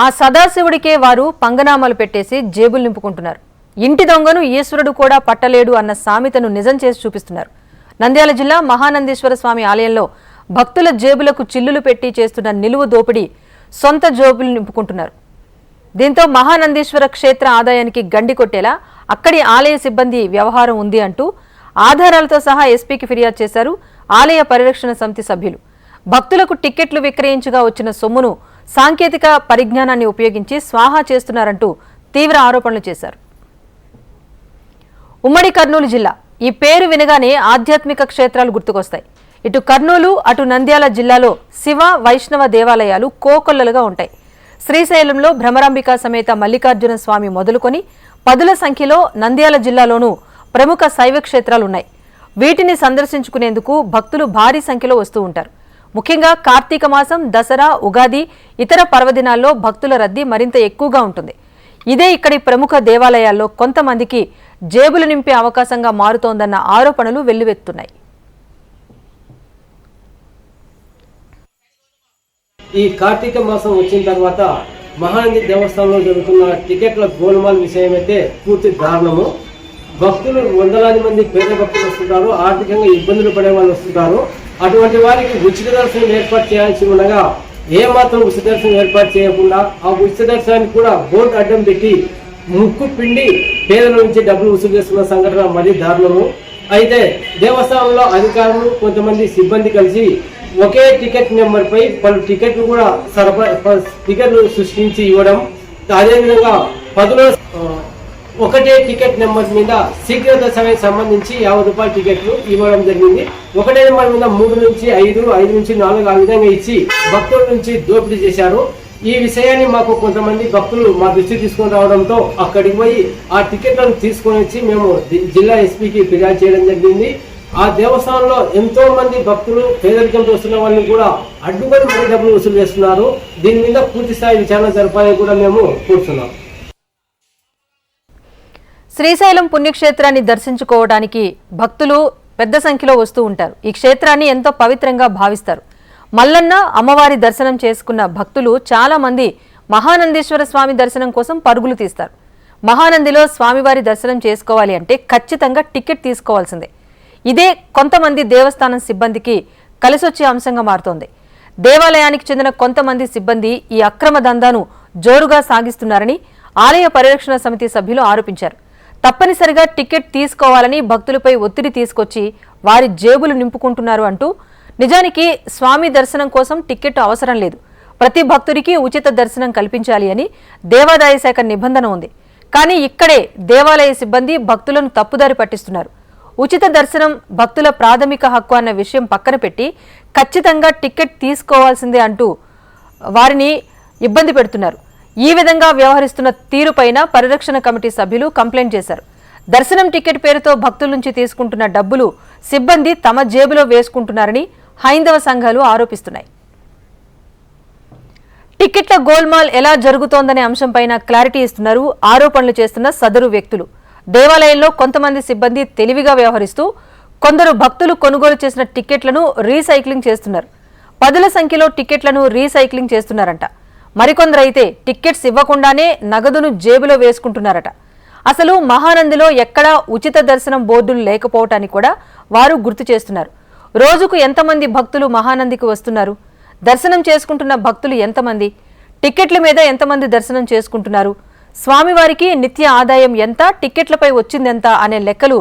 ఆ సదాశివుడికే వారు పంగనామాలు పెట్టేసి జేబులు నింపుకుంటున్నారు. ఇంటి దొంగను ఈశ్వరుడు కూడా పట్టలేడు అన్న సామెతను నిజం చేసి చూపిస్తున్నారు. నంద్యాల జిల్లా మహానందీశ్వర స్వామి ఆలయంలో భక్తుల జేబులకు చిల్లులు పెట్టి చేస్తున్న నిలువు దోపిడీ సొంత జేబులు నింపుకుంటున్నారు. దీంతో మహానందీశ్వర క్షేత్ర ఆదాయానికి గండి కొట్టేలా అక్కడి ఆలయ సిబ్బంది వ్యవహారం ఉంది అంటూ ఆధారాలతో సహా ఎస్పీకి ఫిర్యాదు చేశారు ఆలయ పరిరక్షణ సమితి సభ్యులు. భక్తులకు టిక్కెట్లు విక్రయించగా వచ్చిన సొమ్మును సాంకేతిక పరిజ్ఞానాన్ని ఉపయోగించి స్వాహా చేస్తున్నారంటూ తీవ్ర ఆరోపణలు చేశారు. ఉమ్మడి కర్నూలు జిల్లా ఈ పేరు వినగానే ఆధ్యాత్మిక క్షేత్రాలు గుర్తుకొస్తాయి. ఇటు కర్నూలు అటు నంద్యాల జిల్లాలో శివ వైష్ణవ దేవాలయాలు కోకొల్లలుగా ఉంటాయి. శ్రీశైలంలో భ్రమరాంబిక సమేత మల్లికార్జున స్వామి మొదలుకొని పదుల సంఖ్యలో నంద్యాల జిల్లాలోనూ ప్రముఖ శైవ క్షేత్రాలున్నాయి. వీటిని సందర్శించుకునేందుకు భక్తులు భారీ సంఖ్యలో వస్తూ ఉంటారు. ముఖ్యంగా కార్తీక మాసం, దసరా, ఉగాది, ఇతర పర్వదినాల్లో భక్తుల రద్దీ మరింత ఎక్కువగా ఉంటుంది. ఇదే ఇక్కడి ప్రముఖ దేవాలయాల్లో కొంతమందికి జేబులు నింపే అవకాశంగా మారుతోందన్న ఆరోపణలు వెల్లువెత్తున్నాయి. ఈ కార్తీక మాసం వచ్చిన తర్వాత మహానంది దేవస్థానంలో జరుగుతున్న టికెట్ల గోల్మాల్ విషయం అయితే పూర్తి దారుణము. భక్తులు వందలాది మంది పేద భక్తులు వస్తుంటారు, ఆర్థికంగా ఇబ్బందులు పడే వాళ్ళు వస్తుంటారు. అటువంటి వారికి ఉచిత దర్శనం ఏర్పాటు చేయాల్సి ఉండగా ఏమాత్రం ఉచిత దర్శనం ఏర్పాటు చేయకుండా ఆ ఉచిత దర్శనానికి కూడా బోర్డు అడ్డం పెట్టి ముక్కు పిండి పేదల నుంచి డబ్బులు వసూలు చేస్తున్న సంఘటన మరీ దారుణము. అయితే దేవస్థానంలో అధికారులు కొంతమంది సిబ్బంది కలిసి ఒకే టికెట్ నెంబర్ పై పలు టికెట్లు కూడా టికెట్లు సృష్టించి ఇవ్వడం, అదేవిధంగా 10లో ఒకటే టికెట్ నెంబర్ మీద శీఘ్ర దర్శనానికి సంబంధించి 50 రూపాయల టికెట్లు ఇవ్వడం జరిగింది. ఒకటే నెంబర్ మీద 3 నుంచి 5, 5 నుంచి 4 ఆ విధంగా ఇచ్చి భక్తుల నుంచి దోపిడీ చేశారు. ఈ విషయాన్ని మాకు కొంతమంది భక్తులు మా దృష్టికి తీసుకొని రావడంతో అక్కడికి పోయి ఆ టికెట్లను తీసుకొని వచ్చి మేము జిల్లా ఎస్పీకి ఫిర్యాదు చేయడం జరిగింది. ఆ దేవస్థానంలో ఎంతో మంది భక్తులు పేదరికంతో వస్తున్న వాళ్ళని కూడా అడ్డుకొని మరీ డబ్బులు వసూలు చేస్తున్నారు. దీని మీద పూర్తి స్థాయి విచారణ జరపాలని కూడా మేము కోరుతున్నాం. శ్రీశైలం పుణ్యక్షేత్రాన్ని దర్శించుకోవడానికి భక్తులు పెద్ద సంఖ్యలో వస్తూ ఉంటారు. ఈ క్షేత్రాన్ని ఎంతో పవిత్రంగా భావిస్తారు. మల్లన్న అమ్మవారి దర్శనం చేసుకున్న భక్తులు చాలా మంది మహానందీశ్వర స్వామి దర్శనం కోసం పరుగులు తీస్తారు. మహానందిలో స్వామివారి దర్శనం చేసుకోవాలి అంటే ఖచ్చితంగా టికెట్ తీసుకోవాల్సిందే. ఇదే కొంతమంది దేవస్థానం సిబ్బందికి కలిసొచ్చే అంశంగా మారుతోంది. దేవాలయానికి చెందిన కొంతమంది సిబ్బంది ఈ అక్రమ దందాను జోరుగా సాగిస్తున్నారని ఆలయ పరిరక్షణ సమితి సభ్యులు ఆరోపించారు. తప్పనిసరిగా టికెట్ తీసుకోవాలని భక్తులపై ఒత్తిడి తీసుకొచ్చి వారి జేబులు నింపుకుంటున్నారు అంటూ, నిజానికి స్వామి దర్శనం కోసం టికెట్ అవసరం లేదు, ప్రతి భక్తుడికి ఉచిత దర్శనం కల్పించాలి అని దేవాదాయ శాఖ నిబంధన ఉంది. కానీ ఇక్కడే దేవాలయ సిబ్బంది భక్తులను తప్పుదారి పట్టిస్తున్నారు. ఉచిత దర్శనం భక్తుల ప్రాథమిక హక్కు అన్న విషయం పక్కన పెట్టి ఖచ్చితంగా టికెట్ తీసుకోవాల్సిందే అంటూ వారిని ఇబ్బంది పెడుతున్నారు. ఈ విధంగా వ్యవహరిస్తున్న తీరుపైన పరిరక్షణ కమిటీ సభ్యులు కంప్లైంట్ చేశారు. దర్శనం టికెట్ పేరుతో భక్తుల నుంచి తీసుకుంటున్న డబ్బులు సిబ్బంది తమ జేబులో వేసుకుంటున్నారని హైందవ సంఘాలు ఆరోపిస్తున్నాయి. టికెట్ల గోల్మాల్ ఎలా జరుగుతోందనే అంశంపైన క్లారిటీ ఇస్తున్నారు ఆరోపణలు చేస్తున్న సదరు వ్యక్తులు. దేవాలయంలో కొంతమంది సిబ్బంది తెలివిగా వ్యవహరిస్తూ కొందరు భక్తులు కొనుగోలు చేసిన టికెట్లను రీసైక్లింగ్ చేస్తున్నారు. పదుల సంఖ్యలో టికెట్లను రీసైక్లింగ్ చేస్తున్నారంట. మరికొందరు అయితే టికెట్స్ ఇవ్వకుండానే నగదును జేబులో వేసుకుంటున్నారట. అసలు మహానందిలో ఎక్కడా ఉచిత దర్శనం బోర్డులు లేకపోవటాన్ని కూడా వారు గుర్తు చేస్తున్నారు. రోజుకు ఎంతమంది భక్తులు మహానందికి వస్తున్నారు? దర్శనం చేసుకుంటున్న భక్తులు ఎంతమంది? టికెట్ల మీద ఎంతమంది దర్శనం చేసుకుంటున్నారు? స్వామివారికి నిత్య ఆదాయం ఎంత, టికెట్లపై వచ్చిందెంత అనే లెక్కలు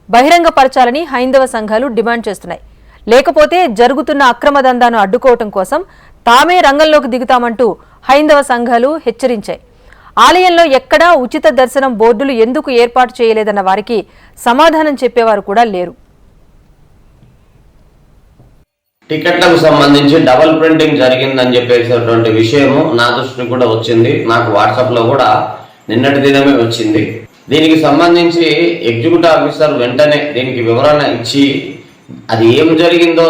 బహిరంగపరచాలని హైందవ సంఘాలు డిమాండ్ చేస్తున్నాయి. లేకపోతే జరుగుతున్న అక్రమ దందాను అడ్డుకోవటం కోసం తామే రంగంలోకి దిగుతామంటూ హైందవ సంఘాలు హెచ్చరించాయి. ఆలయంలో ఎక్కడా ఉచిత దర్శనం బోర్డులు ఎందుకు ఏర్పాటు చేయలేదన్న వారికి సమాధానం చెప్పేవారు కూడా లేరు. టికెట్లకు సంబంధించి డబుల్ ప్రింటింగ్ జరిగిందని చెప్పేసినటువంటి విషయము నా దృష్టికి కూడా వచ్చింది. నాకు వాట్సాప్లో కూడా నిన్నటి దినమే వచ్చింది. దీనికి సంబంధించి ఎగ్జిక్యూటివ్ ఆఫీసర్ వెంటనే దీనికి వివరణ ఇచ్చి అది ఏం జరిగిందో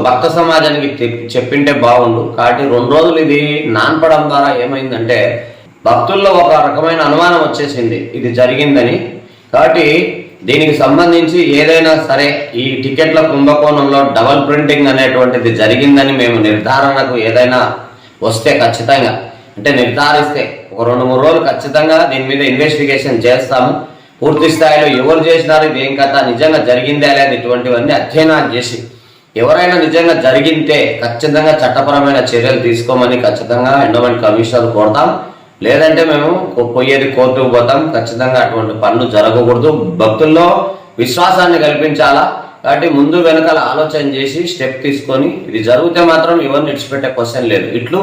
భక్త సమాజానికి చెప్పింటే బాగుండు. కాబట్టి 2 రోజులు ఇది నాన్పడం ద్వారా ఏమైందంటే భక్తుల్లో ఒక రకమైన అనుమానం వచ్చేసింది ఇది జరిగిందని. కాబట్టి దీనికి సంబంధించి ఏదైనా సరే ఈ టికెట్ల కుంభకోణంలో డబుల్ ప్రింటింగ్ అనేటువంటిది జరిగిందని మేము నిర్ధారణకు ఏదైనా వస్తే ఖచ్చితంగా అంటే నిర్ధారిస్తే ఒక 2-3 రోజులు ఖచ్చితంగా దీని మీద ఇన్వెస్టిగేషన్ చేస్తాము. పూర్తి స్థాయిలో ఎవరు చేసినారు, ఇది ఏం కథ, నిజంగా జరిగిందే లేదు, ఇటువంటివన్నీ అధ్యయనాలు చేసి ఎవరైనా నిజంగా జరిగితే ఖచ్చితంగా చట్టపరమైన చర్యలు తీసుకోమని ఖచ్చితంగా ఎండోమెంట్ కమిషనర్ కోరుతాం. లేదంటే మేము పోయేది కోర్టుకు పోతాం. ఖచ్చితంగా అటువంటి పనులు జరగకూడదు. భక్తుల్లో విశ్వాసాన్ని కల్పించాలా. కాబట్టి ముందు వెనకాల ఆలోచన చేసి స్టెప్ తీసుకొని ఇది జరిగితే మాత్రం ఎవరిని విడిచిపెట్టే క్వశ్చన్ లేదు. ఇట్లు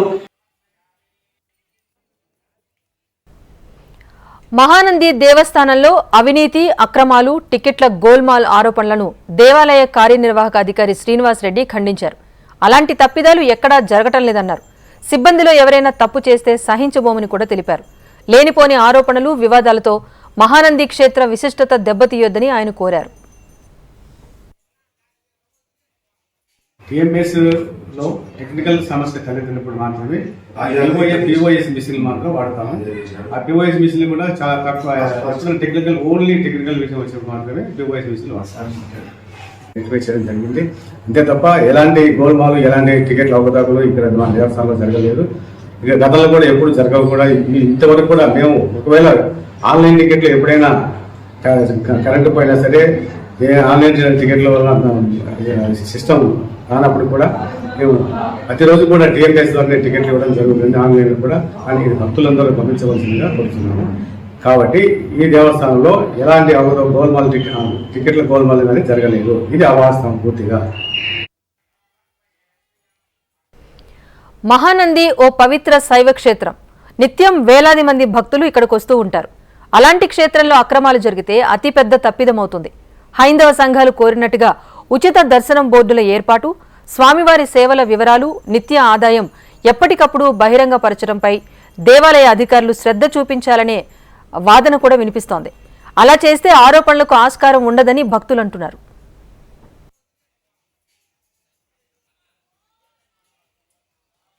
మహానంది దేవస్థానంలో అవినీతి, అక్రమాలు, టికెట్ల గోల్మాల్ ఆరోపణలను దేవాలయ కార్యనిర్వాహక అధికారి శ్రీనివాస్ రెడ్డి ఖండించారు. అలాంటి తప్పిదాలు ఎక్కడా జరగటం లేదన్నారు. సిబ్బందిలో ఎవరైనా తప్పు చేస్తే సహించబోమని కూడా తెలిపారు. లేనిపోని ఆరోపణలు, వివాదాలతో మహానంది క్షేత్ర విశిష్టత దెబ్బతీయొద్దని ఆయన కోరారు. టీఎంఎస్ లో టెక్నికల్ సమస్య తలెత్తినప్పుడు మాత్రమే పిఓఎస్ మిషన్లు మాత్రం వాడతాము. ఆ పిఓఎస్ మిషన్లు కూడా చాలా తక్కువ టెక్నికల్ ఓన్లీ టెక్నికల్ విషయం వచ్చినప్పుడు మాత్రమే పిఓఎస్ మిషన్లు వాడతాము. రిక్వెస్ట్ చేయడం జరిగింది. అంతే తప్ప ఎలాంటి గోల్మాలు, ఎలాంటి టికెట్ల అవకతవకలు ఇక్కడ మన దేవస్థానంలో జరగలేదు. ఇక గతంలో కూడా ఎప్పుడు జరగవు కూడా. ఇంతవరకు కూడా మేము ఒకవేళ ఆన్లైన్ టికెట్లు ఎప్పుడైనా కరెంటు పోయినా సరే, ఆన్లైన్ టికెట్ల వల్ల సిస్టమ్ రానప్పుడు కూడా మేము ప్రతిరోజు కూడా టీఎంఎస్ ద్వారా టికెట్లు ఇవ్వడం జరుగుతుంది, ఆన్లైన్ కూడా. కానీ ఇది భక్తులందరూ పంపించవలసిందిగా కోరుతున్నాము. కాబట్టి ఈ దేవస్థానంలో ఎలాంటి గోల్మాల్ టికెట్ల గోల్మాల్ అనేది జరగలేదు. ఇది అవాస్తవం పూర్తిగా. మహానంది ఓ పవిత్ర శైవ క్షేత్రం. నిత్యం వేలాది మంది భక్తులు ఇక్కడికి వస్తూ ఉంటారు. అలాంటి క్షేత్రంలో అక్రమాలు జరిగితే అతిపెద్ద తప్పిదమవుతుంది. హైందవ సంఘాలు కోరినట్టుగా ఉచిత దర్శనం బోర్డుల ఏర్పాటు, స్వామివారి సేవల వివరాలు, నిత్య ఆదాయం ఎప్పటికప్పుడు బహిరంగపరచడంపై దేవాలయ అధికారులు శ్రద్ధ చూపించాలనే వాదన కూడా వినిపిస్తోంది. అలా చేస్తే ఆరోపణలకు ఆస్కారం ఉండదని భక్తులు అంటున్నారు.